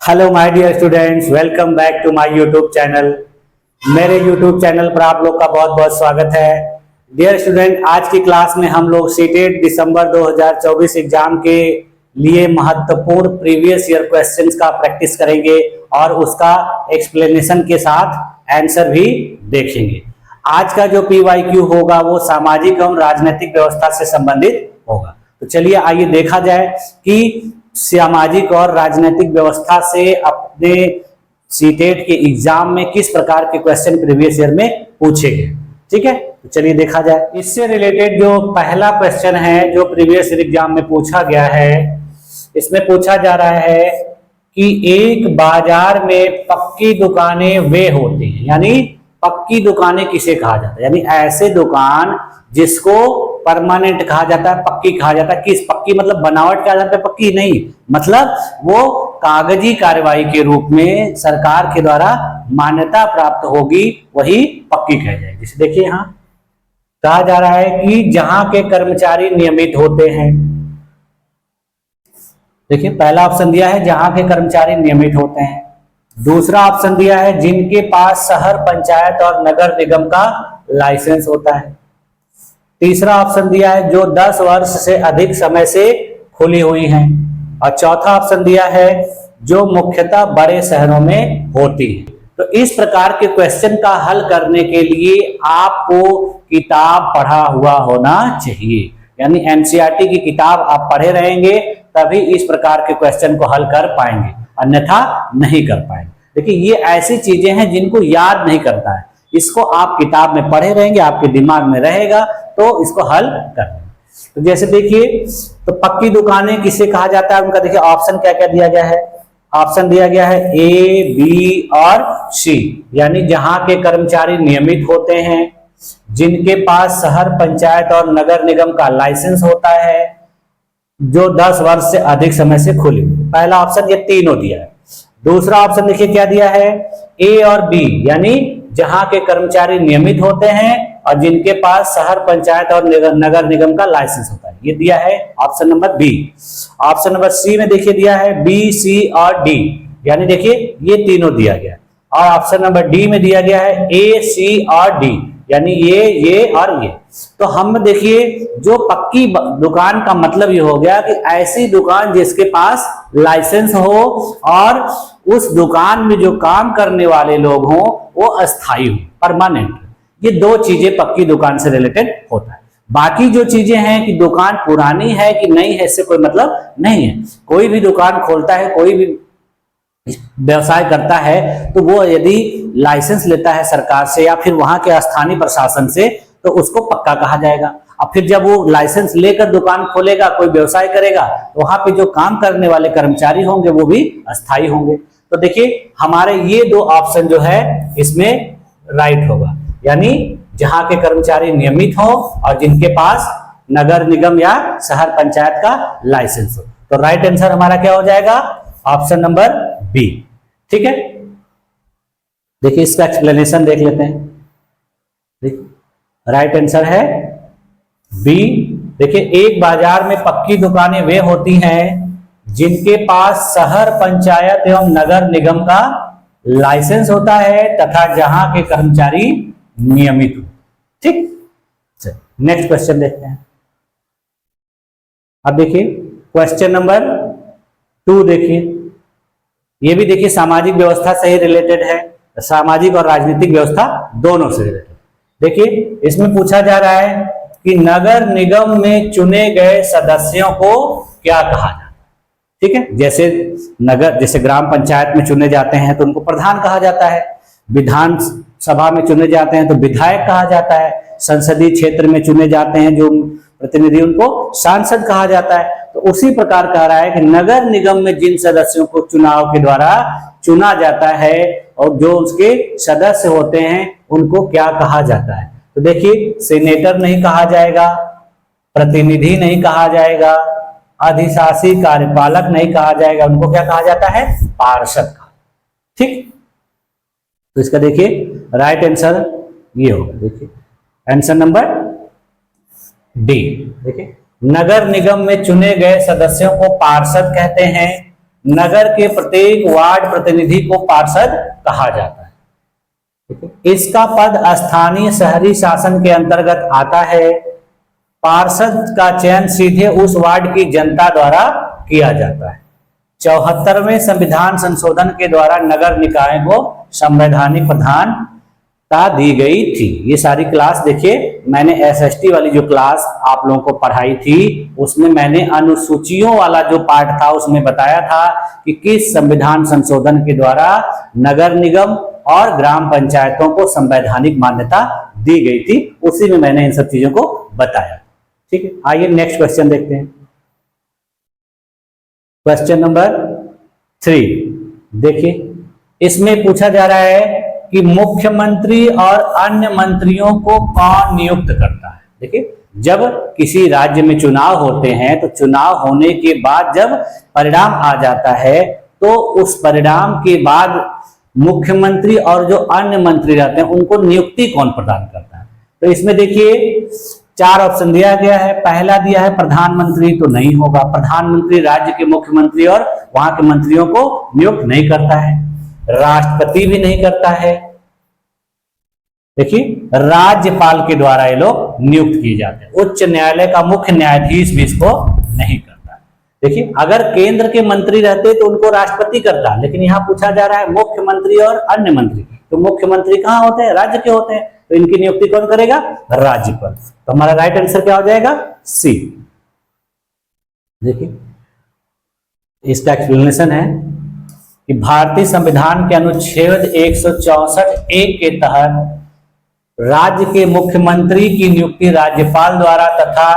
Hello my dear students, welcome back to my YouTube channel. मेरे YouTube channel पर आप लोग का बहुत बहुत स्वागत है। डियर स्टूडेंट, आज की क्लास में हम लोग सीटेट दिसंबर 2024 एग्जाम के लिए महत्वपूर्ण प्रीवियस ईयर क्वेश्चंस का प्रैक्टिस करेंगे और उसका एक्सप्लेनेशन के साथ आंसर भी देखेंगे। आज का जो PYQ होगा वो सामाजिक एवं राजनीतिक व्यवस्था से संबंधित होगा। तो चलिए आइए देखा जाए कि सामाजिक और राजनीतिक व्यवस्था से अपने सीटेट के एग्जाम में किस प्रकार के क्वेश्चन प्रीवियस ईयर में पूछे गए। ठीक है, तो चलिए देखा जाए। इससे रिलेटेड जो पहला क्वेश्चन है जो प्रीवियस ईयर एग्जाम में पूछा गया है, इसमें पूछा जा रहा है कि एक बाजार में पक्की दुकानें वे होती हैं, यानी पक्की दुकानें किसे कहा जाता है, यानी ऐसे दुकान जिसको परमानेंट कहा जाता है, पक्की कहा जाता है। किस पक्की मतलब बनावट के आधार पर पक्की नहीं, मतलब वो कागजी कार्रवाई के रूप में सरकार के द्वारा मान्यता प्राप्त होगी, वही पक्की कह जाएगी। जैसे देखिए यहाँ कहा जा रहा है कि जहां के कर्मचारी नियमित होते हैं। देखिए पहला ऑप्शन दिया है जहां के कर्मचारी नियमित होते हैं। दूसरा ऑप्शन दिया है जिनके पास शहर पंचायत और नगर निगम का लाइसेंस होता है। तीसरा ऑप्शन दिया है जो 10 वर्ष से अधिक समय से खुली हुई हैं। और चौथा ऑप्शन दिया है जो मुख्यतः बड़े शहरों में होती है। तो इस प्रकार के क्वेश्चन का हल करने के लिए आपको किताब पढ़ा हुआ होना चाहिए, यानी NCERT की किताब आप पढ़े रहेंगे तभी इस प्रकार के क्वेश्चन को हल कर पाएंगे, अन्यथा नहीं कर पाएंगे। देखिए ये ऐसी चीजें हैं जिनको याद नहीं करता है, इसको आप किताब में पढ़े रहेंगे, आपके दिमाग में रहेगा तो इसको हल कर लेंगे। तो जैसे देखिए, तो पक्की दुकानें किसे कहा जाता है, उनका देखिए ऑप्शन क्या क्या दिया गया है। ऑप्शन दिया गया है A, B और C, यानी जहां के कर्मचारी नियमित होते हैं, जिनके पास शहर पंचायत और नगर निगम का लाइसेंस होता है, जो 10 वर्ष से अधिक समय से खुली। पहला ऑप्शन ये तीनों दिया है। दूसरा ऑप्शन देखिए क्या दिया है, A और B, यानी जहां के कर्मचारी नियमित होते हैं और जिनके पास शहर पंचायत और नगर निगम का लाइसेंस होता है, ये दिया है option number B। Option number C में देखिए दिया है B, C और D, यानी देखिए ये तीनों दिया गया। और ऑप्शन नंबर D में दिया गया है A, C और D, यानी ये और ये। तो हम देखिए जो पक्की दुकान का मतलब ये हो गया कि ऐसी दुकान जिसके पास लाइसेंस हो और उस दुकान में जो काम करने वाले लोग हों वो अस्थायी हो, परमानेंट। ये दो चीजें पक्की दुकान से रिलेटेड होता है। बाकी जो चीजें हैं कि दुकान पुरानी है कि नहीं है, इससे कोई मतलब नहीं है। कोई भी दुकान खोलता है, कोई भी व्यवसाय करता है, तो वो यदि लाइसेंस लेता है सरकार से या फिर वहां के स्थानीय प्रशासन से, तो उसको पक्का कहा जाएगा। अब फिर जब वो लाइसेंस लेकर दुकान खोलेगा, कोई व्यवसाय करेगा, तो वहां पे जो काम करने वाले कर्मचारी होंगे वो भी अस्थायी होंगे। तो देखिए हमारे ये दो ऑप्शन जो है इसमें राइट होगा, यानी जहां के कर्मचारी नियमित हो और जिनके पास नगर निगम या शहर पंचायत का लाइसेंस हो। तो राइट आंसर हमारा क्या हो जाएगा, ऑप्शन नंबर B। ठीक है, देखिए इसका एक्सप्लेनेशन देख लेते हैं। राइट आंसर है B। देखिए एक बाजार में पक्की दुकानें वे होती हैं जिनके पास शहर पंचायत एवं नगर निगम का लाइसेंस होता है तथा जहां के कर्मचारी नियमित हो। ठीक, नेक्स्ट क्वेश्चन देखते हैं। अब देखिए क्वेश्चन नंबर 2 देखिए, ये भी देखिए सामाजिक व्यवस्था से ही रिलेटेड है, सामाजिक और राजनीतिक व्यवस्था दोनों से रिलेटेड। देखिए इसमें पूछा जा रहा है कि नगर निगम में चुने गए सदस्यों को क्या कहा जाता है। ठीक है, जैसे ग्राम पंचायत में चुने जाते हैं तो उनको प्रधान कहा जाता है, विधान सभा में चुने जाते हैं तो विधायक कहा जाता है, संसदीय क्षेत्र में चुने जाते हैं जो प्रतिनिधि उनको सांसद कहा जाता है। तो उसी प्रकार कह रहा है कि नगर निगम में जिन सदस्यों को चुनाव के द्वारा चुना जाता है और जो उसके सदस्य होते हैं उनको क्या कहा जाता है। तो देखिए सेनेटर नहीं कहा जाएगा, प्रतिनिधि नहीं कहा जाएगा, अधिशासी कार्यपालक नहीं कहा जाएगा, उनको क्या कहा जाता है, पार्षद कहा। ठीक, तो इसका देखिए राइट आंसर ये होगा। देखिए आंसर नंबर D। देखिए नगर निगम में चुने गए सदस्यों को पार्षद कहते हैं नगर के प्रत्येक वार्ड प्रतिनिधि को पार्षद कहा जाता है। इसका पद स्थानीय शहरी शासन के अंतर्गत आता है। पार्षद का चयन सीधे उस वार्ड की जनता द्वारा किया जाता है। 74वें संविधान संशोधन के द्वारा नगर निकाय को संवैधानिक प्रधानता दी गई थी। ये सारी क्लास देखिए, मैंने एसएसटी वाली जो क्लास आप लोगों को पढ़ाई थी उसमें मैंने अनुसूचियों वाला जो पार्ट था उसमें बताया था कि किस संविधान संशोधन के द्वारा नगर निगम और ग्राम पंचायतों को संवैधानिक मान्यता दी गई थी। उसी में मैंने इन सब चीजों को बताया। ठीक है, आइए नेक्स्ट क्वेश्चन देखते हैं। क्वेश्चन नंबर 3 देखिए, इसमें पूछा जा रहा है कि मुख्यमंत्री और अन्य मंत्रियों को कौन नियुक्त करता है। देखिए, जब किसी राज्य में चुनाव होते हैं तो चुनाव होने के बाद जब परिणाम आ जाता है तो उस परिणाम के बाद मुख्यमंत्री और जो अन्य मंत्री रहते हैं उनको नियुक्ति कौन प्रदान करता है। तो इसमें देखिए 4 ऑप्शन दिया गया है। पहला दिया है प्रधानमंत्री, तो नहीं होगा। प्रधानमंत्री राज्य के मुख्यमंत्री और वहां के मंत्रियों को नियुक्त नहीं करता है। राष्ट्रपति भी नहीं करता है। देखिए, राज्यपाल के द्वारा ये लोग नियुक्त किए जाते हैं। उच्च न्यायालय का मुख्य न्यायाधीश भी इसको नहीं करता है। देखिए, अगर केंद्र के मंत्री रहते तो उनको राष्ट्रपति करता, लेकिन यहाँ पूछा जा रहा है मुख्यमंत्री और अन्य मंत्री। तो मुख्यमंत्री कहाँ होते हैं? राज्य के होते हैं, तो इनकी नियुक्ति कौन करेगा? राज्यपाल। तो हमारा राइट आंसर क्या हो जाएगा? सी। देखिए, इसका एक्सप्लेनेशन है कि भारतीय संविधान के अनुच्छेद 164(1) के तहत राज्य के मुख्यमंत्री की नियुक्ति राज्यपाल द्वारा तथा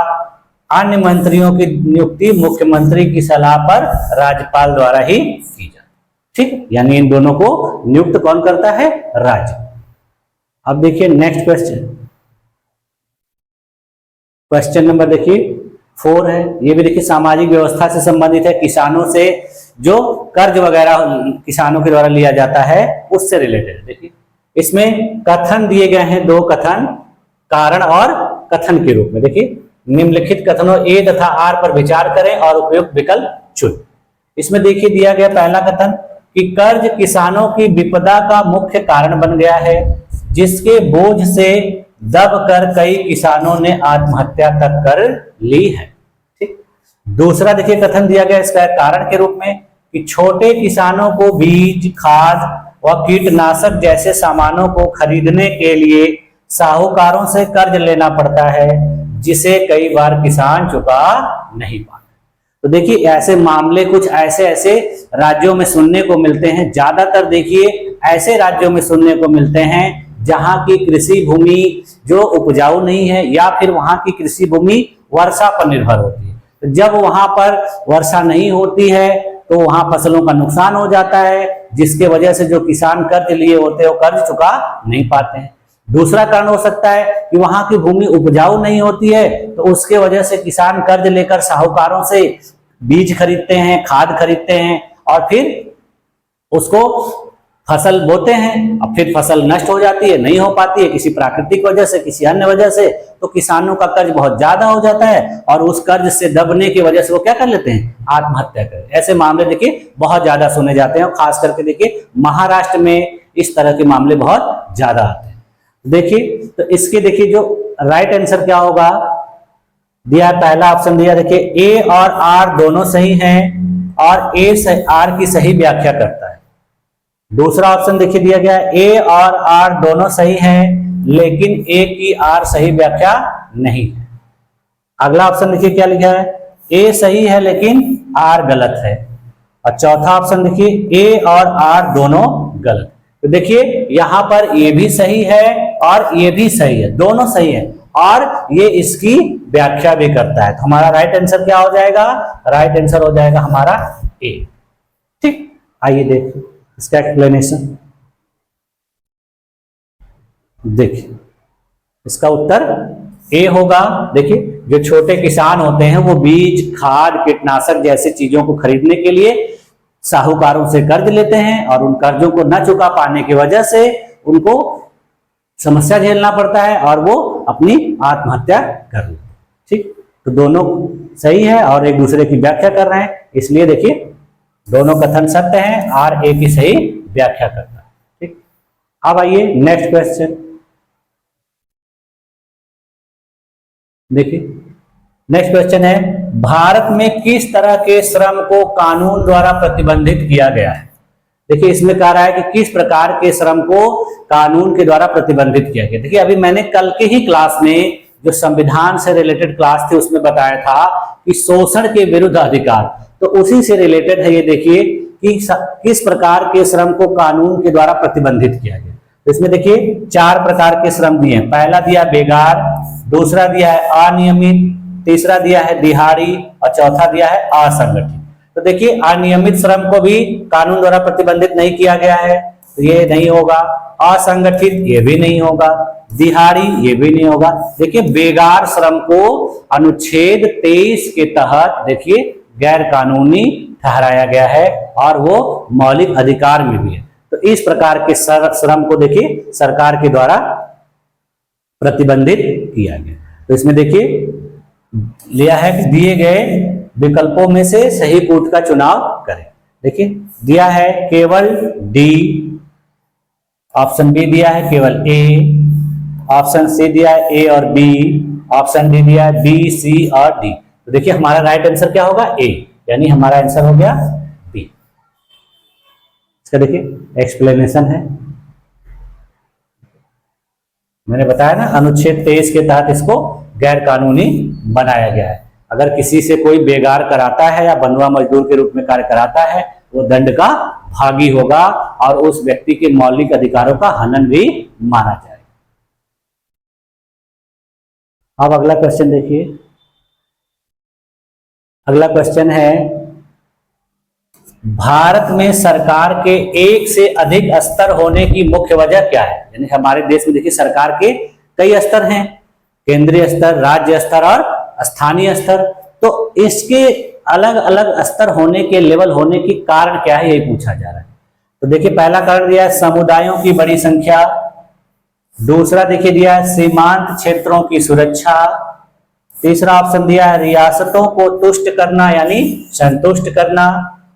अन्य मंत्रियों की नियुक्ति मुख्यमंत्री की सलाह पर राज्यपाल द्वारा ही की जाती। ठीक, यानी इन दोनों को नियुक्त कौन करता है? राज्य। अब देखिए नेक्स्ट क्वेश्चन, क्वेश्चन नंबर देखिए 4 है। ये भी देखिए सामाजिक व्यवस्था से संबंधित है। किसानों से जो कर्ज वगैरह किसानों के द्वारा लिया जाता है उससे रिलेटेड। देखिए, इसमें कथन दिए गए हैं, 2 कथन, कारण और कथन के रूप में। देखिए, निम्नलिखित कथनों ए तथा आर पर विचार करें और उपयुक्त विकल्प चुनें। इसमें देखिए दिया गया पहला कथन कि कर्ज किसानों की विपदा का मुख्य कारण बन गया है, जिसके बोझ से दबकर कई किसानों ने आत्महत्या तक कर ली है। ठीक। दूसरा देखिए कथन दिया गया इसका कारण के रूप में कि छोटे किसानों को बीज, खाद व कीटनाशक जैसे सामानों को खरीदने के लिए साहूकारों से कर्ज लेना पड़ता है, जिसे कई बार किसान चुका नहीं पाते। तो देखिए ऐसे मामले कुछ ऐसे राज्यों में सुनने को मिलते हैं। ज्यादातर देखिए ऐसे राज्यों में सुनने को मिलते हैं जहां की कृषि भूमि जो उपजाऊ नहीं है या फिर वहां की कृषि भूमि वर्षा पर निर्भर होती है। तो जब वहां पर वर्षा नहीं होती है तो वहां फसलों का नुकसान हो जाता है, जिसके वजह से जो किसान कर्ज लिए होते हैं वो कर्ज चुका नहीं पाते हैं। दूसरा कारण हो सकता है कि वहां की भूमि उपजाऊ नहीं होती है, तो उसके वजह से किसान कर्ज लेकर साहूकारों से बीज खरीदते हैं, खाद खरीदते हैं और फिर उसको फसल बोते हैं। अब फिर फसल नष्ट हो जाती है, नहीं हो पाती है किसी प्राकृतिक वजह से, किसी अन्य वजह से, तो किसानों का कर्ज बहुत ज्यादा हो जाता है और उस कर्ज से दबने की वजह से वो क्या कर लेते हैं? आत्महत्या कर। ऐसे मामले देखिए बहुत ज्यादा सुने जाते हैं और खास करके देखिए महाराष्ट्र में इस तरह के मामले बहुत ज्यादा आते हैं। देखिए तो इसके देखिए जो राइट आंसर क्या होगा दिया, पहला ऑप्शन दिया देखिए ए और आर दोनों सही हैं और ए आर की सही व्याख्या करता है। दूसरा ऑप्शन देखिए दिया गया ए और आर दोनों सही हैं लेकिन ए की आर सही व्याख्या नहीं है। अगला ऑप्शन देखिए क्या लिखा है, ए सही है लेकिन आर गलत है। और चौथा ऑप्शन देखिए ए और आर दोनों गलत। तो देखिए यहां पर ये भी सही है और ये भी सही है, दोनों सही है और ये इसकी व्याख्या भी करता है। तो हमारा राइट आंसर क्या हो जाएगा? राइट आंसर हो जाएगा हमारा ए। ठीक, आइए देखिए इसका एक्सप्लेनेशन। देखिए इसका उत्तर ए होगा। देखिए जो छोटे किसान होते हैं वो बीज, खाद, कीटनाशक जैसी चीजों को खरीदने के लिए साहूकारों से कर्ज लेते हैं और उन कर्जों को न चुका पाने की वजह से उनको समस्या झेलना पड़ता है और वो अपनी आत्महत्या कर लेते हैं। ठीक, तो दोनों सही है और एक दूसरे की व्याख्या कर रहे हैं, इसलिए देखिए दोनों कथन सत्य हैं, आर ए की सही व्याख्या करता है। ठीक, अब आइए नेक्स्ट क्वेश्चन देखिए। नेक्स्ट क्वेश्चन है, भारत में किस तरह के श्रम को कानून द्वारा प्रतिबंधित किया गया है? देखिए इसमें कह रहा है कि किस प्रकार के श्रम को कानून के द्वारा प्रतिबंधित किया गया। देखिए अभी मैंने कल के ही क्लास में जो संविधान से रिलेटेड क्लास थी उसमें बताया था कि शोषण के विरुद्ध अधिकार, तो उसी से रिलेटेड है ये। देखिए कि किस प्रकार के श्रम को कानून के द्वारा प्रतिबंधित किया गया। तो इसमें देखिए 4 प्रकार के श्रम दिए हैं। पहला दिया बेगार, दूसरा दिया है अनियमित, तीसरा दिया है दिहाड़ी और चौथा दिया है असंगठित। तो देखिए अनियमित श्रम को भी कानून द्वारा प्रतिबंधित नहीं किया गया है, तो ये नहीं होगा। असंगठित ये भी नहीं होगा, दिहाड़ी ये भी नहीं होगा। देखिए बेगार श्रम को अनुच्छेद 23 के तहत देखिए गैर कानूनी ठहराया गया है और वो मौलिक अधिकार में भी है। तो इस प्रकार के श्रम को देखिए सरकार के द्वारा प्रतिबंधित किया गया। तो इसमें देखिए लिया है कि दिए गए विकल्पों में से सही कूट का चुनाव करें। देखिए दिया है केवल डी, ऑप्शन बी दिया है केवल ए, ऑप्शन सी दिया है ए और बी, ऑप्शन डी दिया है बी, सी और डी। तो देखिए हमारा राइट आंसर क्या होगा? ए, यानी हमारा आंसर हो गया बी। इसका देखिए एक्सप्लेनेशन है, मैंने बताया ना अनुच्छेद 23 के तहत इसको गैर कानूनी बनाया गया है। अगर किसी से कोई बेगार कराता है या बंधुआ मजदूर के रूप में कार्य कराता है वो दंड का भागी होगा और उस व्यक्ति के मौलिक अधिकारों का हनन भी माना जाएगा। अब अगला क्वेश्चन देखिए। अगला क्वेश्चन है, भारत में सरकार के एक से अधिक स्तर होने की मुख्य वजह क्या है? यानी हमारे देश में देखिए सरकार के कई स्तर हैं, केंद्रीय स्तर, राज्य स्तर और स्थानीय स्तर। तो इसके अलग अलग स्तर होने के, लेवल होने की कारण क्या है, यही पूछा जा रहा है। तो देखिए पहला कारण दिया है समुदायों की बड़ी संख्या, दूसरा देखिए दिया है सीमांत क्षेत्रों की सुरक्षा, तीसरा ऑप्शन दिया है रियासतों को तुष्ट करना यानी संतुष्ट करना,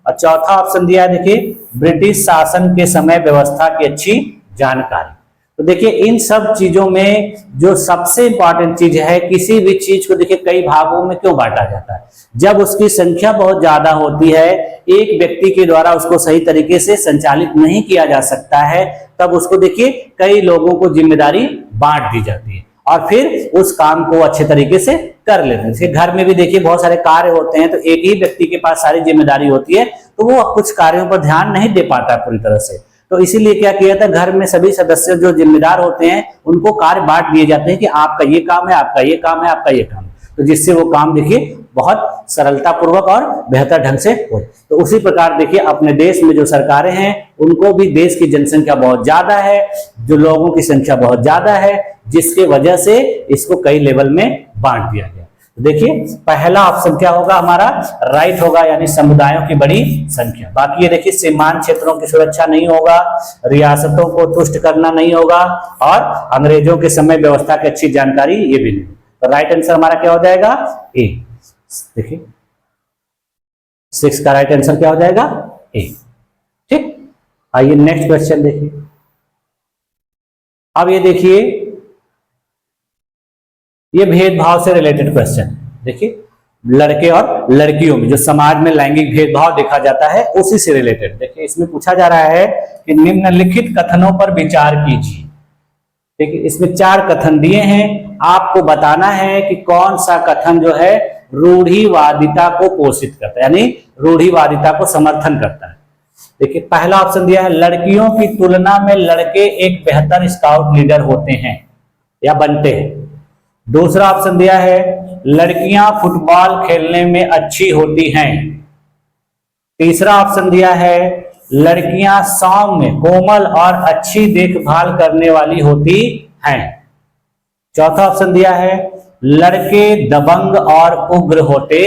और चौथा ऑप्शन दिया है देखिए ब्रिटिश शासन के समय व्यवस्था की अच्छी जानकारी। तो देखिए इन सब चीजों में जो सबसे इंपॉर्टेंट चीज है, किसी भी चीज को देखिए कई भागों में क्यों बांटा जाता है? जब उसकी संख्या बहुत ज्यादा होती है, एक व्यक्ति के द्वारा उसको सही तरीके से संचालित नहीं किया जा सकता है, तब उसको देखिए कई लोगों को जिम्मेदारी बांट दी जाती है और फिर उस काम को अच्छे तरीके से कर लेते हैं। जैसे घर में भी देखिए बहुत सारे कार्य होते हैं, तो एक ही व्यक्ति के पास सारी जिम्मेदारी होती है, तो वो कुछ कार्यों पर ध्यान नहीं दे पाता पूरी तरह से। तो इसीलिए क्या किया था, घर में सभी सदस्य जो जिम्मेदार होते हैं उनको कार्य बांट दिए जाते हैं कि आपका ये काम है, आपका ये काम है, आपका ये काम है, तो जिससे वो काम देखिए बहुत सरलता पूर्वक और बेहतर ढंग से हो। तो उसी प्रकार देखिए अपने देश में जो सरकारें हैं उनको भी देश की जनसंख्या बहुत ज्यादा है, जो लोगों की संख्या बहुत ज्यादा है, जिसके वजह से इसको कई लेवल में बांट दिया गया। देखिए पहला ऑप्शन क्या होगा हमारा? राइट होगा, यानी समुदायों की बड़ी संख्या। बाकी ये देखिए सीमांत क्षेत्रों की सुरक्षा नहीं होगा, रियासतों को तुष्ट करना नहीं होगा और अंग्रेजों के समय व्यवस्था की अच्छी जानकारी ये भी नहीं। तो राइट आंसर हमारा क्या हो जाएगा? ए। देखिए 6 का राइट आंसर क्या हो जाएगा? ए। ठीक, आइए नेक्स्ट क्वेश्चन देखिए। अब ये देखिए ये भेदभाव से रिलेटेड क्वेश्चन। देखिए लड़के और लड़कियों में जो समाज में लैंगिक भेदभाव देखा जाता है उसी से रिलेटेड। देखिए इसमें पूछा जा रहा है कि निम्नलिखित कथनों पर विचार कीजिए। देखिए इसमें 4 कथन दिए हैं, आपको बताना है कि कौन सा कथन जो है रूढ़िवादिता को पोषित करता है, यानी रूढ़िवादिता को समर्थन करता है। देखिए पहला ऑप्शन दिया है लड़कियों की तुलना में लड़के एक बेहतर स्काउट लीडर होते हैं या बनते हैं। दूसरा ऑप्शन दिया है लड़कियां फुटबॉल खेलने में अच्छी होती हैं। तीसरा ऑप्शन दिया है लड़कियां सौम्य, कोमल और अच्छी देखभाल करने वाली होती हैं। चौथा ऑप्शन दिया है लड़के दबंग और उग्र होते।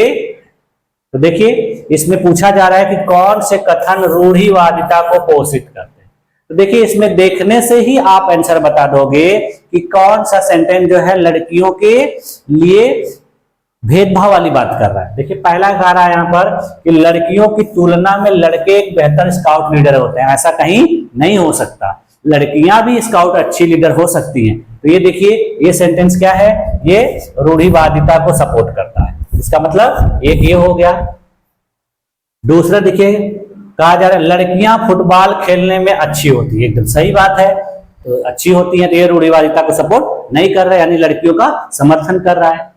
तो देखिए इसमें पूछा जा रहा है कि कौन से कथन रूढ़िवादिता को पोषित करते हैं। तो देखिए इसमें देखने से ही आप आंसर बता दोगे कि कौन सा सेंटेंस जो है लड़कियों के लिए भेदभाव वाली बात कर रहा है। देखिए पहला कह रहा है यहाँ पर कि लड़कियों की तुलना में लड़के एक बेहतर स्काउट लीडर होते हैं, ऐसा कहीं नहीं हो सकता, लड़कियां भी स्काउट अच्छी लीडर हो सकती हैं। तो ये देखिए ये सेंटेंस क्या है, ये रूढ़िवादिता को सपोर्ट करता है। इसका मतलब एक ये हो गया। दूसरा देखिए कहा जा रहा है लड़कियां फुटबॉल खेलने में अच्छी होती है, एकदम सही बात है, तो अच्छी होती है, तो ये रूढ़िवादिता को सपोर्ट नहीं कर रहा है, यानी लड़कियों का समर्थन कर रहा है।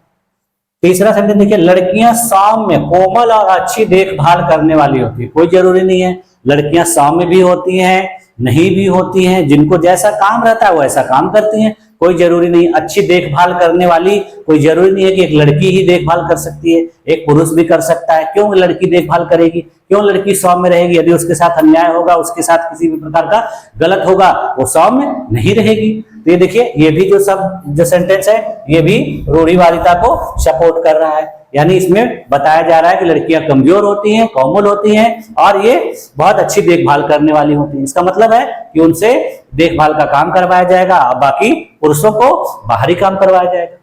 तीसरा सेंटेंस देखिए लड़कियां सौम्य, कोमल और अच्छी देखभाल करने वाली होती है। कोई जरूरी नहीं है, लड़कियां सौम्य भी होती हैं, नहीं भी होती हैं, जिनको जैसा काम रहता है वो ऐसा काम करती हैं, कोई जरूरी नहीं। अच्छी देखभाल करने वाली कोई जरूरी नहीं है कि एक लड़की ही देखभाल कर सकती है, एक पुरुष भी कर सकता है। क्यों लड़की देखभाल करेगी, क्यों लड़की सौम्य रहेगी? यदि उसके साथ अन्याय होगा, उसके साथ किसी भी प्रकार का गलत होगा, वो सौम्य नहीं रहेगी। तो ये देखिए ये भी जो सेंटेंस है ये भी रूढ़िवादिता को सपोर्ट कर रहा है, यानी इसमें बताया जा रहा है कि लड़कियां कमजोर होती हैं, कोमल होती हैं और ये बहुत अच्छी देखभाल करने वाली होती हैं। इसका मतलब है कि उनसे देखभाल का काम करवाया जाएगा, बाकी पुरुषों को बाहरी काम करवाया जाएगा।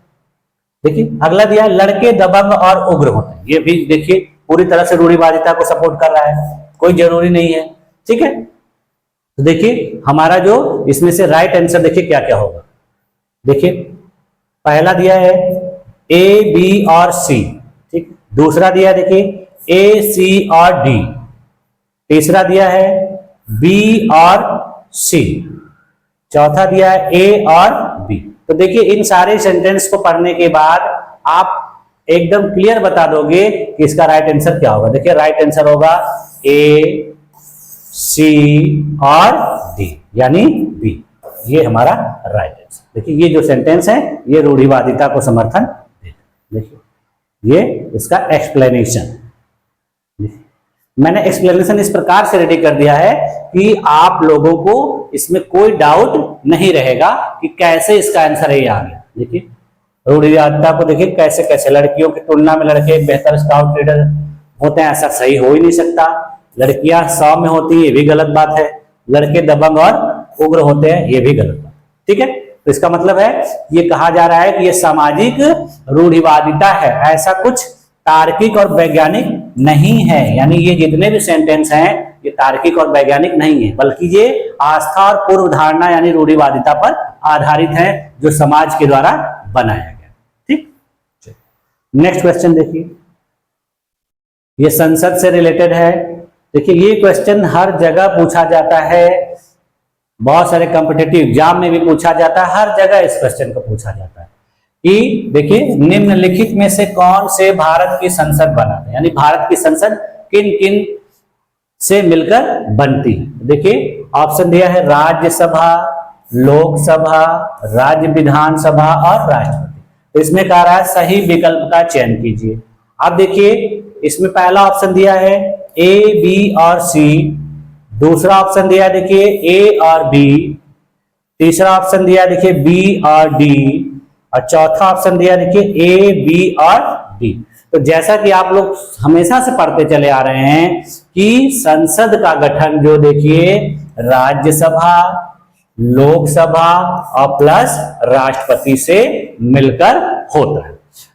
देखिए अगला दिया लड़के दबंग और उग्र होते हैं, ये भी देखिए पूरी तरह से रूढ़िवादिता को सपोर्ट कर रहा है, कोई जरूरी नहीं है। ठीक है, तो देखिए हमारा जो इसमें से राइट आंसर देखिए क्या क्या होगा। देखिए पहला दिया है ए बी और सी, ठीक। दूसरा दिया देखिए ए सी और डी। तीसरा दिया है बी और सी। चौथा दिया है ए और बी। तो देखिए इन सारे सेंटेंस को पढ़ने के बाद आप एकदम क्लियर बता दोगे कि इसका राइट आंसर क्या होगा। देखिए राइट आंसर होगा ए सी और डी, यानी बी, ये हमारा राइट आंसर। देखिए ये जो सेंटेंस है ये रूढ़िवादिता को समर्थन देता। देखिए ये इसका एक्सप्लेनेशन, मैंने एक्सप्लेनेशन इस प्रकार से रेडी कर दिया है कि आप लोगों को इसमें कोई डाउट नहीं रहेगा कि कैसे इसका आंसर है आ गया। देखिए रूढ़िवादिता को देखिए कैसे कैसे लड़कियों की तुलना में लड़के बेहतर स्काउट लीडर होते हैं, ऐसा सही हो ही नहीं सकता। लड़कियां सौम्य होती है, ये भी गलत बात है। लड़के दबंग और उग्र होते हैं, ये भी गलत बात। ठीक है, तो इसका मतलब है ये कहा जा रहा है कि ये सामाजिक रूढ़िवादिता है, ऐसा कुछ तार्किक और वैज्ञानिक नहीं है। यानी ये जितने भी सेंटेंस हैं ये तार्किक और वैज्ञानिक नहीं है, बल्कि ये आस्था और पूर्व धारणा यानी रूढ़िवादिता पर आधारित है, जो समाज के द्वारा बनाया गया। ठीक, नेक्स्ट क्वेश्चन देखिए, ये संसद से रिलेटेड है। देखिए ये क्वेश्चन हर जगह पूछा जाता है, बहुत सारे कॉम्पिटिटिव एग्जाम में भी पूछा जाता है, हर जगह इस क्वेश्चन को पूछा जाता है कि देखिए निम्नलिखित में से कौन से भारत की संसद बनाते हैं, यानी भारत की संसद किन किन से मिलकर बनती है। देखिए ऑप्शन दिया है राज्यसभा, लोकसभा, राज्य विधानसभा और राष्ट्रपति। तो इसमें कह रहा है सही विकल्प का चयन कीजिए। अब देखिए इसमें पहला ऑप्शन दिया है ए बी और सी, दूसरा ऑप्शन दिया देखिए ए और बी, तीसरा ऑप्शन दिया देखिए बी और डी, और चौथा ऑप्शन दिया देखिए ए बी और डी। तो जैसा कि आप लोग हमेशा से पढ़ते चले आ रहे हैं कि संसद का गठन जो देखिए राज्यसभा, लोकसभा और प्लस राष्ट्रपति से मिलकर होता है।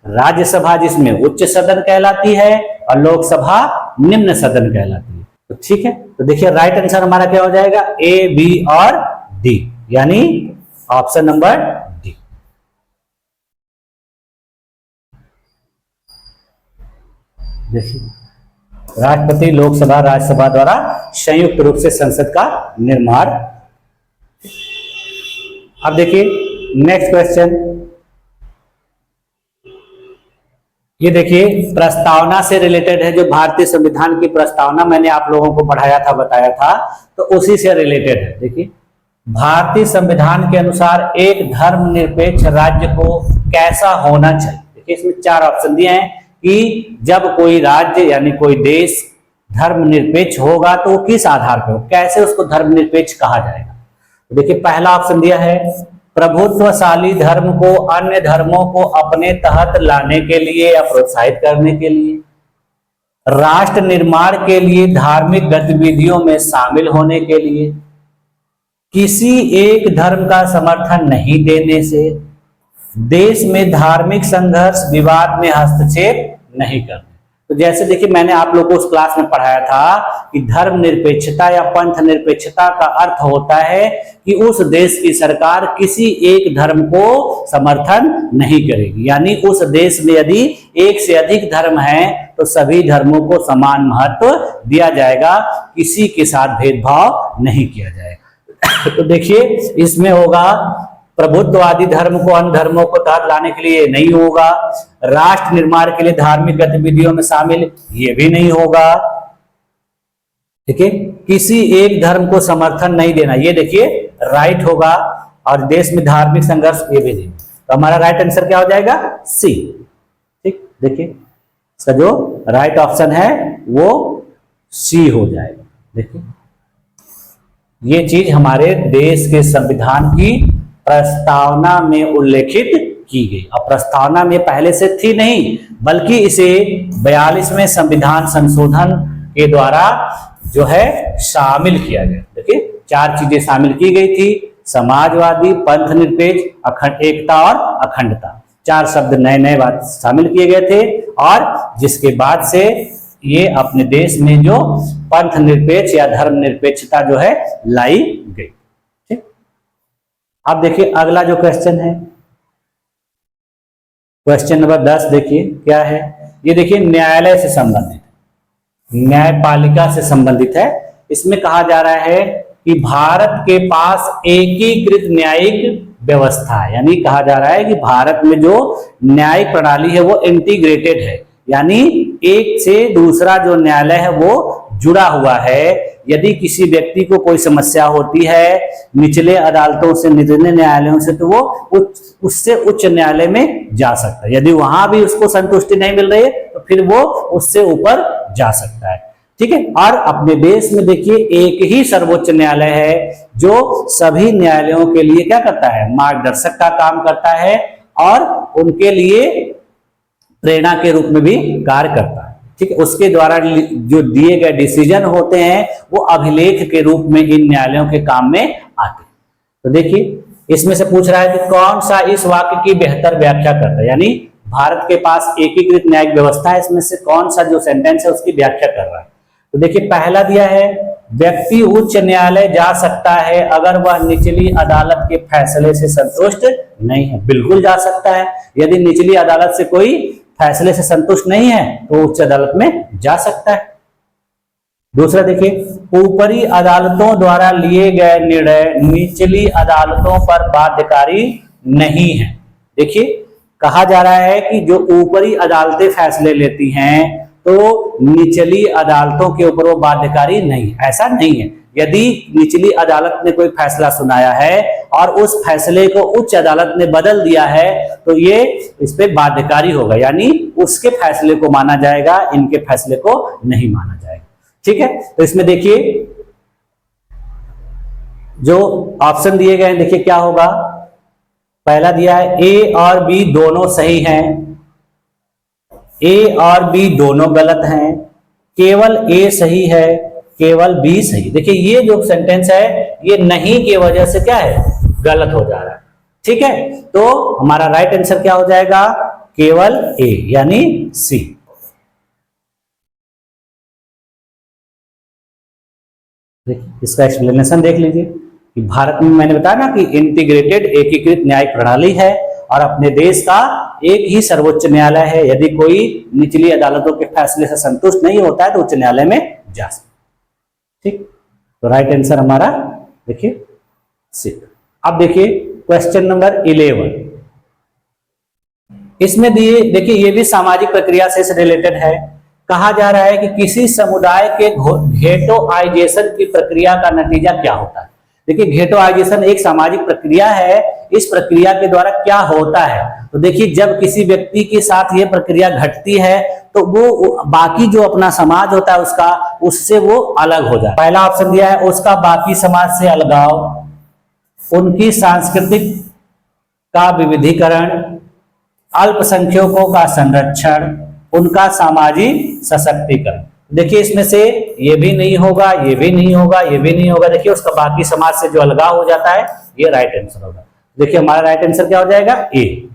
राज्यसभा जिसमें उच्च सदन कहलाती है और लोकसभा निम्न सदन कहलाती है। तो ठीक है, तो देखिए राइट आंसर हमारा क्या हो जाएगा ए बी और डी, यानी ऑप्शन नंबर डी। देखिए राष्ट्रपति, लोकसभा, राज्यसभा द्वारा संयुक्त रूप से संसद का निर्माण। अब देखिए नेक्स्ट क्वेश्चन, ये देखिए प्रस्तावना से रिलेटेड है, जो भारतीय संविधान की प्रस्तावना मैंने आप लोगों को पढ़ाया था, बताया था, तो उसी से रिलेटेड है। देखिए भारतीय संविधान के अनुसार एक धर्मनिरपेक्ष राज्य को कैसा होना चाहिए। देखिए इसमें चार ऑप्शन दिए हैं कि जब कोई राज्य यानी कोई देश धर्मनिरपेक्ष होगा तो किस आधार पर, कैसे उसको धर्मनिरपेक्ष कहा जाएगा। तो देखिए पहला ऑप्शन दिया है प्रभुत्वशाली धर्म को अन्य धर्मों को अपने तहत लाने के लिए या प्रोत्साहित करने के लिए, राष्ट्र निर्माण के लिए धार्मिक गतिविधियों में शामिल होने के लिए, किसी एक धर्म का समर्थन नहीं देने से, देश में धार्मिक संघर्ष विवाद में हस्तक्षेप नहीं करते। तो जैसे देखिए मैंने आप लोगों को उस क्लास में पढ़ाया था कि धर्म निरपेक्षता या पंथ निरपेक्षता का अर्थ होता है कि उस देश की सरकार किसी एक धर्म को समर्थन नहीं करेगी, यानी उस देश में यदि एक से अधिक धर्म है तो सभी धर्मों को समान महत्व दिया जाएगा, किसी के साथ भेदभाव नहीं किया जाएगा। तो देखिए इसमें होगा प्रभुत्ववादी धर्म को अन्य धर्मों को तहत लाने के लिए नहीं होगा, राष्ट्र निर्माण के लिए धार्मिक गतिविधियों में शामिल ये भी नहीं होगा, ठीक है। किसी एक धर्म को समर्थन नहीं देना, ये देखिए राइट होगा, और देश में धार्मिक संघर्ष ये भी नहीं। तो हमारा राइट आंसर क्या हो जाएगा? सी। ठीक, देखिए इसका जो राइट ऑप्शन है वो सी हो जाएगा। देखिए ये चीज हमारे देश के संविधान की प्रस्तावना में उल्लेखित की गई। अब प्रस्तावना में पहले से थी नहीं, बल्कि इसे 42वें संविधान संशोधन के द्वारा जो है शामिल किया गया। देखिए 4 चीजें शामिल की गई थी, समाजवादी, पंथ निरपेक्ष, एकता और अखंडता। 4 शब्द नए नए बात शामिल किए गए थे, और जिसके बाद से ये अपने देश में जो पंथ निरपेक्ष या धर्म निरपेक्षता जो है लाई गई। ठीक, अब देखिए अगला जो क्वेश्चन है, क्वेश्चन नंबर 10 देखिए क्या है। ये देखिए न्यायालय से संबंधित, न्यायपालिका से संबंधित है। इसमें कहा जा रहा है कि भारत के पास एकीकृत न्यायिक व्यवस्था है, यानी कहा जा रहा है कि भारत में जो न्यायिक प्रणाली है वो इंटीग्रेटेड है, यानी एक से दूसरा जो न्यायालय है वो जुड़ा हुआ है। यदि किसी व्यक्ति को कोई समस्या होती है निचले अदालतों से, निचले न्यायालयों से, तो वो उससे उच्च न्यायालय में जा सकता है। यदि वहां भी उसको संतुष्टि नहीं मिल रही है तो फिर वो उससे ऊपर जा सकता है। ठीक है, और अपने देश में देखिए एक ही सर्वोच्च न्यायालय है जो सभी न्यायालयों के लिए क्या करता है, मार्गदर्शक का काम करता है, और उनके लिए प्रेरणा के रूप में भी कार्य करता है। ठीक है, उसके द्वारा जो दिए गए डिसीजन होते हैं वो अभिलेख के रूप में इन न्यायालयों के काम में आते हैं। तो देखिए इसमें से पूछ रहा है कि कौन सा इस वाक्य की बेहतर व्याख्या करता है, यानी भारत के पास एकीकृत न्यायिक व्यवस्था है, इसमें से कौन सा जो सेंटेंस है उसकी व्याख्या कर रहा है। तो देखिए पहला दिया है, व्यक्ति उच्च न्यायालय जा सकता है अगर वह निचली अदालत के फैसले से संतुष्ट नहीं है। बिल्कुल जा सकता है, यदि निचली अदालत से कोई फैसले से संतुष्ट नहीं है तो उच्च अदालत में जा सकता है। दूसरा देखिए, ऊपरी अदालतों द्वारा लिए गए निर्णय निचली अदालतों पर बाध्यकारी नहीं है। देखिए कहा जा रहा है कि जो ऊपरी अदालतें फैसले लेती हैं तो निचली अदालतों के ऊपर वो बाध्यकारी नहीं, ऐसा नहीं है। यदि निचली अदालत ने कोई फैसला सुनाया है और उस फैसले को उच्च अदालत ने बदल दिया है तो ये इस पे बाध्यकारी होगा, यानी उसके फैसले को माना जाएगा, इनके फैसले को नहीं माना जाएगा। ठीक है, तो इसमें देखिए जो ऑप्शन दिए गए हैं देखिए क्या होगा। पहला दिया है ए और बी दोनों सही हैं, ए और बी दोनों गलत हैं, केवल ए सही है, केवल बी सही। देखिए ये जो सेंटेंस है ये नहीं की वजह से क्या है, गलत हो जा रहा है। ठीक है, तो हमारा राइट आंसर क्या हो जाएगा, केवल ए यानी सी। देखिए इसका एक्सप्लेनेशन देख लीजिए कि भारत में मैंने बताया ना कि इंटीग्रेटेड एकीकृत न्यायिक प्रणाली है और अपने देश का एक ही सर्वोच्च न्यायालय है। यदि कोई निचली अदालतों के फैसले से संतुष्ट नहीं होता है तो उच्च न्यायालय में जा सकता है। ठीक, तो राइट आंसर हमारा देखिए सी। अब देखिए क्वेश्चन नंबर 11, इसमें दिए देखिए ये भी सामाजिक प्रक्रिया से रिलेटेड है। कहा जा रहा है कि किसी समुदाय के घेटोआइजेशन की प्रक्रिया का नतीजा क्या होता है। देखिए घेटोआइजेशन एक सामाजिक प्रक्रिया है, इस प्रक्रिया के द्वारा क्या होता है। तो देखिए जब किसी व्यक्ति के साथ ये प्रक्रिया घटती है तो वो बाकी जो अपना समाज होता है उसका, उससे वो अलग हो जाता है। पहला ऑप्शन दिया है उसका बाकी समाज से अलगाव, उनकी सांस्कृतिक का विविधीकरण, अल्पसंख्यकों का संरक्षण, उनका सामाजिक सशक्तिकरण। देखिए इसमें से ये भी नहीं होगा, ये भी नहीं होगा, ये भी नहीं होगा। देखिए उसका बाकी समाज से जो अलगाव हो जाता है ये राइट आंसर होगा। देखिए हमारा राइट आंसर क्या हो जाएगा, ए।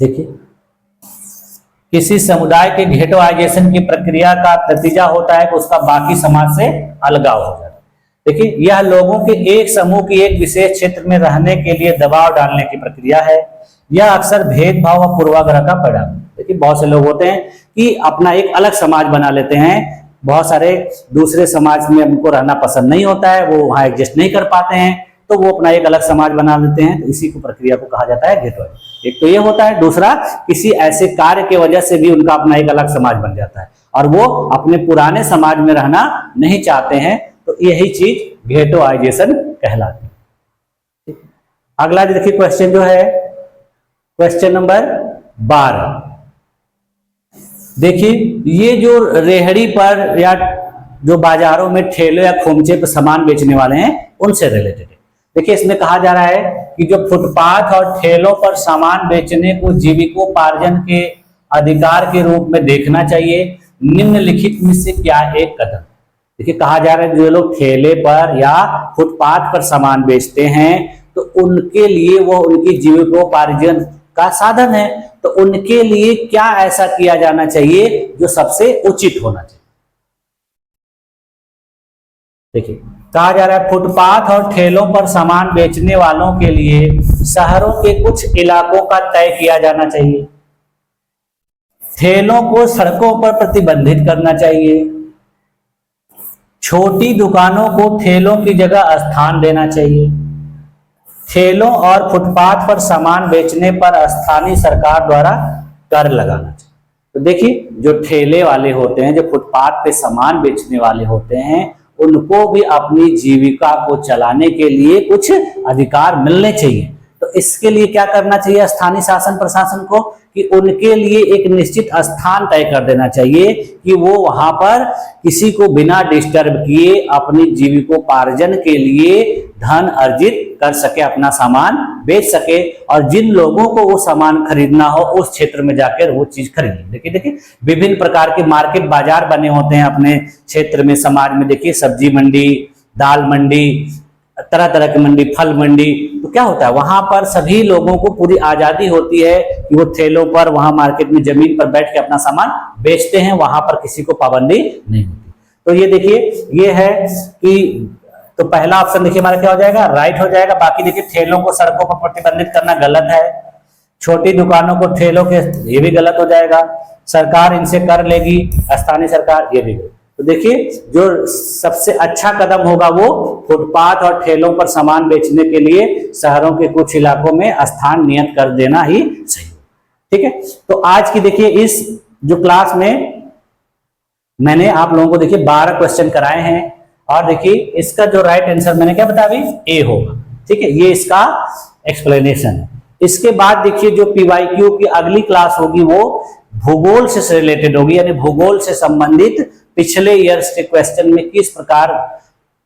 देखिए, किसी समुदाय के घेटोआइजेशन की प्रक्रिया का नतीजा होता है कि उसका बाकी समाज से अलगाव हो जाता है। देखिए, यह लोगों के एक समूह की एक विशेष क्षेत्र में रहने के लिए दबाव डालने की प्रक्रिया है। यह अक्सर भेदभाव और पूर्वाग्रह का परिणाम है। देखिए, बहुत से लोग होते हैं कि अपना एक अलग समाज बना लेते हैं, बहुत सारे दूसरे समाज में उनको रहना पसंद नहीं होता है, वो वहां एडजस्ट नहीं कर पाते हैं, तो वो अपना एक अलग समाज बना लेते हैं। तो इसी को प्रक्रिया को कहा जाता है घेटोआइजेशन। एक तो ये होता है, दूसरा किसी ऐसे कार्य की वजह से भी उनका अपना एक अलग समाज बन जाता है और वो अपने पुराने समाज में रहना नहीं चाहते हैं, तो यही चीज घेटोआइजेशन कहलाती है। अगला देखिए क्वेश्चन जो है, क्वेश्चन नंबर 12। देखिए, ये जो रेहड़ी पर या जो बाजारों में ठेले या खोमचे पर सामान बेचने वाले हैं उनसे रिलेटेड है। देखिए, इसमें कहा जा रहा है कि जो फुटपाथ और ठेलों पर सामान बेचने को जीविकोपार्जन के अधिकार के रूप में देखना चाहिए। निम्नलिखित में से क्या एक कदम। देखिए, कहा जा रहा है जो लोग ठेले पर या फुटपाथ पर सामान बेचते हैं तो उनके लिए वो उनकी जीविकोपार्जन का साधन है, तो उनके लिए क्या ऐसा किया जाना चाहिए जो सबसे उचित होना चाहिए। देखिए, कहा जा रहा है फुटपाथ और ठेलों पर सामान बेचने वालों के लिए शहरों के कुछ इलाकों का तय किया जाना चाहिए। ठेलों को सड़कों पर प्रतिबंधित करना चाहिए। छोटी दुकानों को ठेलों की जगह स्थान देना चाहिए। ठेलों और फुटपाथ पर सामान बेचने पर स्थानीय सरकार द्वारा कर लगाना चाहिए। तो देखिए, जो ठेले वाले होते हैं, जो फुटपाथ पे सामान बेचने वाले होते हैं, उनको भी अपनी जीविका को चलाने के लिए कुछ अधिकार मिलने चाहिए। तो इसके लिए क्या करना चाहिए स्थानीय शासन प्रशासन को कि उनके लिए एक निश्चित स्थान तय कर देना चाहिए कि वो वहां पर किसी को बिना डिस्टर्ब किए अपनी जीविकोपार्जन के लिए धन अर्जित कर सके, अपना सामान बेच सके, और जिन लोगों को वो सामान खरीदना हो उस क्षेत्र में जाकर वो चीज खरीद ले। देखिए देखिए, विभिन्न प्रकार के मार्केट बाजार बने होते हैं अपने क्षेत्र में, समाज में। देखिए, सब्जी मंडी, दाल मंडी, तरह तरह की मंडी, फल मंडी। तो क्या होता है, वहां पर सभी लोगों को पूरी आजादी होती है कि वो ठेलों पर, वहां मार्केट में जमीन पर बैठ के अपना सामान बेचते हैं, वहां पर किसी को पाबंदी नहीं होती। तो ये देखिए, ये है कि तो पहला ऑप्शन देखिए हमारा क्या हो जाएगा, राइट हो जाएगा। बाकी देखिए, ठेलों को सड़कों पर प्रतिबंधित करना गलत है। छोटी दुकानों को ठेलों के, ये भी गलत हो जाएगा। सरकार इनसे कर लेगी, स्थानीय सरकार, ये भी गलत। तो देखिए, जो सबसे अच्छा कदम होगा वो फुटपाथ और ठेलों पर सामान बेचने के लिए शहरों के कुछ इलाकों में स्थान नियत कर देना ही सही। ठीक है, तो आज की देखिए इस जो क्लास में मैंने आप लोगों को देखिए 12 क्वेश्चन कराए हैं, और देखिए इसका जो राइट आंसर मैंने क्या बताया अभी, ए होगा। ठीक है, ये इसका एक्सप्लेनेशन है। इसके बाद देखिए जो पीवाईक्यू की अगली क्लास होगी वो भूगोल से रिलेटेड होगी, यानी भूगोल से संबंधित पिछले ईयर्स के क्वेश्चन में किस प्रकार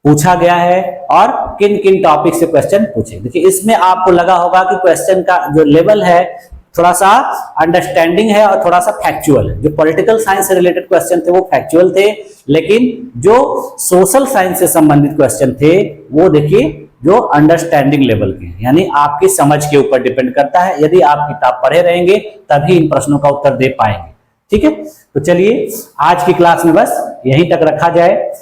पूछा गया है और किन किन टॉपिक से क्वेश्चन पूछे। देखिए, इसमें आपको लगा होगा कि क्वेश्चन का जो लेवल है थोड़ा सा अंडरस्टैंडिंग है और थोड़ा सा फैक्चुअल है। जो पॉलिटिकल साइंस से रिलेटेड क्वेश्चन थे वो फैक्चुअल थे, लेकिन जो सोशल साइंस से संबंधित क्वेश्चन थे वो देखिए जो अंडरस्टैंडिंग लेवल के, यानी आपकी समझ के ऊपर डिपेंड करता है। यदि आप किताब पढ़े रहेंगे तभी इन प्रश्नों का उत्तर दे पाएंगे। ठीक है, तो चलिए आज की क्लास में बस यहीं तक रखा जाए,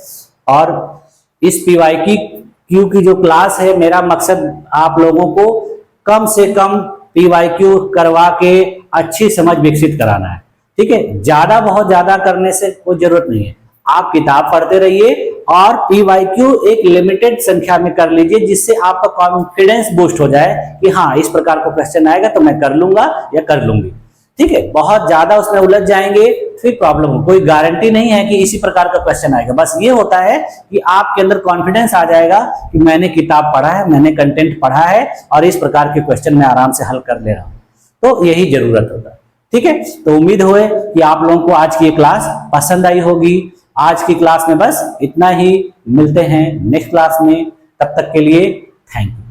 और इस पीवाईक्यू की जो क्लास है, मेरा मकसद आप लोगों को कम से कम पीवाईक्यू करवा के अच्छी समझ विकसित कराना है। ठीक है, ज्यादा बहुत ज्यादा करने से कोई जरूरत नहीं है। आप किताब पढ़ते रहिए और पीवाईक्यू एक लिमिटेड संख्या में कर लीजिए, जिससे आपका कॉन्फिडेंस बूस्ट हो जाए कि हाँ इस प्रकार का क्वेश्चन आएगा तो मैं कर लूंगा या कर लूंगी। ठीक है, बहुत ज्यादा उसमें उलझ जाएंगे फिर प्रॉब्लम हो। कोई गारंटी नहीं है कि इसी प्रकार का क्वेश्चन आएगा, बस ये होता है कि आपके अंदर कॉन्फिडेंस आ जाएगा कि मैंने किताब पढ़ा है, मैंने कंटेंट पढ़ा है और इस प्रकार के क्वेश्चन मैं आराम से हल कर ले रहा हूं। तो यही जरूरत होता है। ठीक है, तो उम्मीद है कि आप लोगों को आज की क्लास पसंद आई होगी। आज की क्लास में बस इतना ही, मिलते हैं नेक्स्ट क्लास में, तब तक के लिए थैंक यू।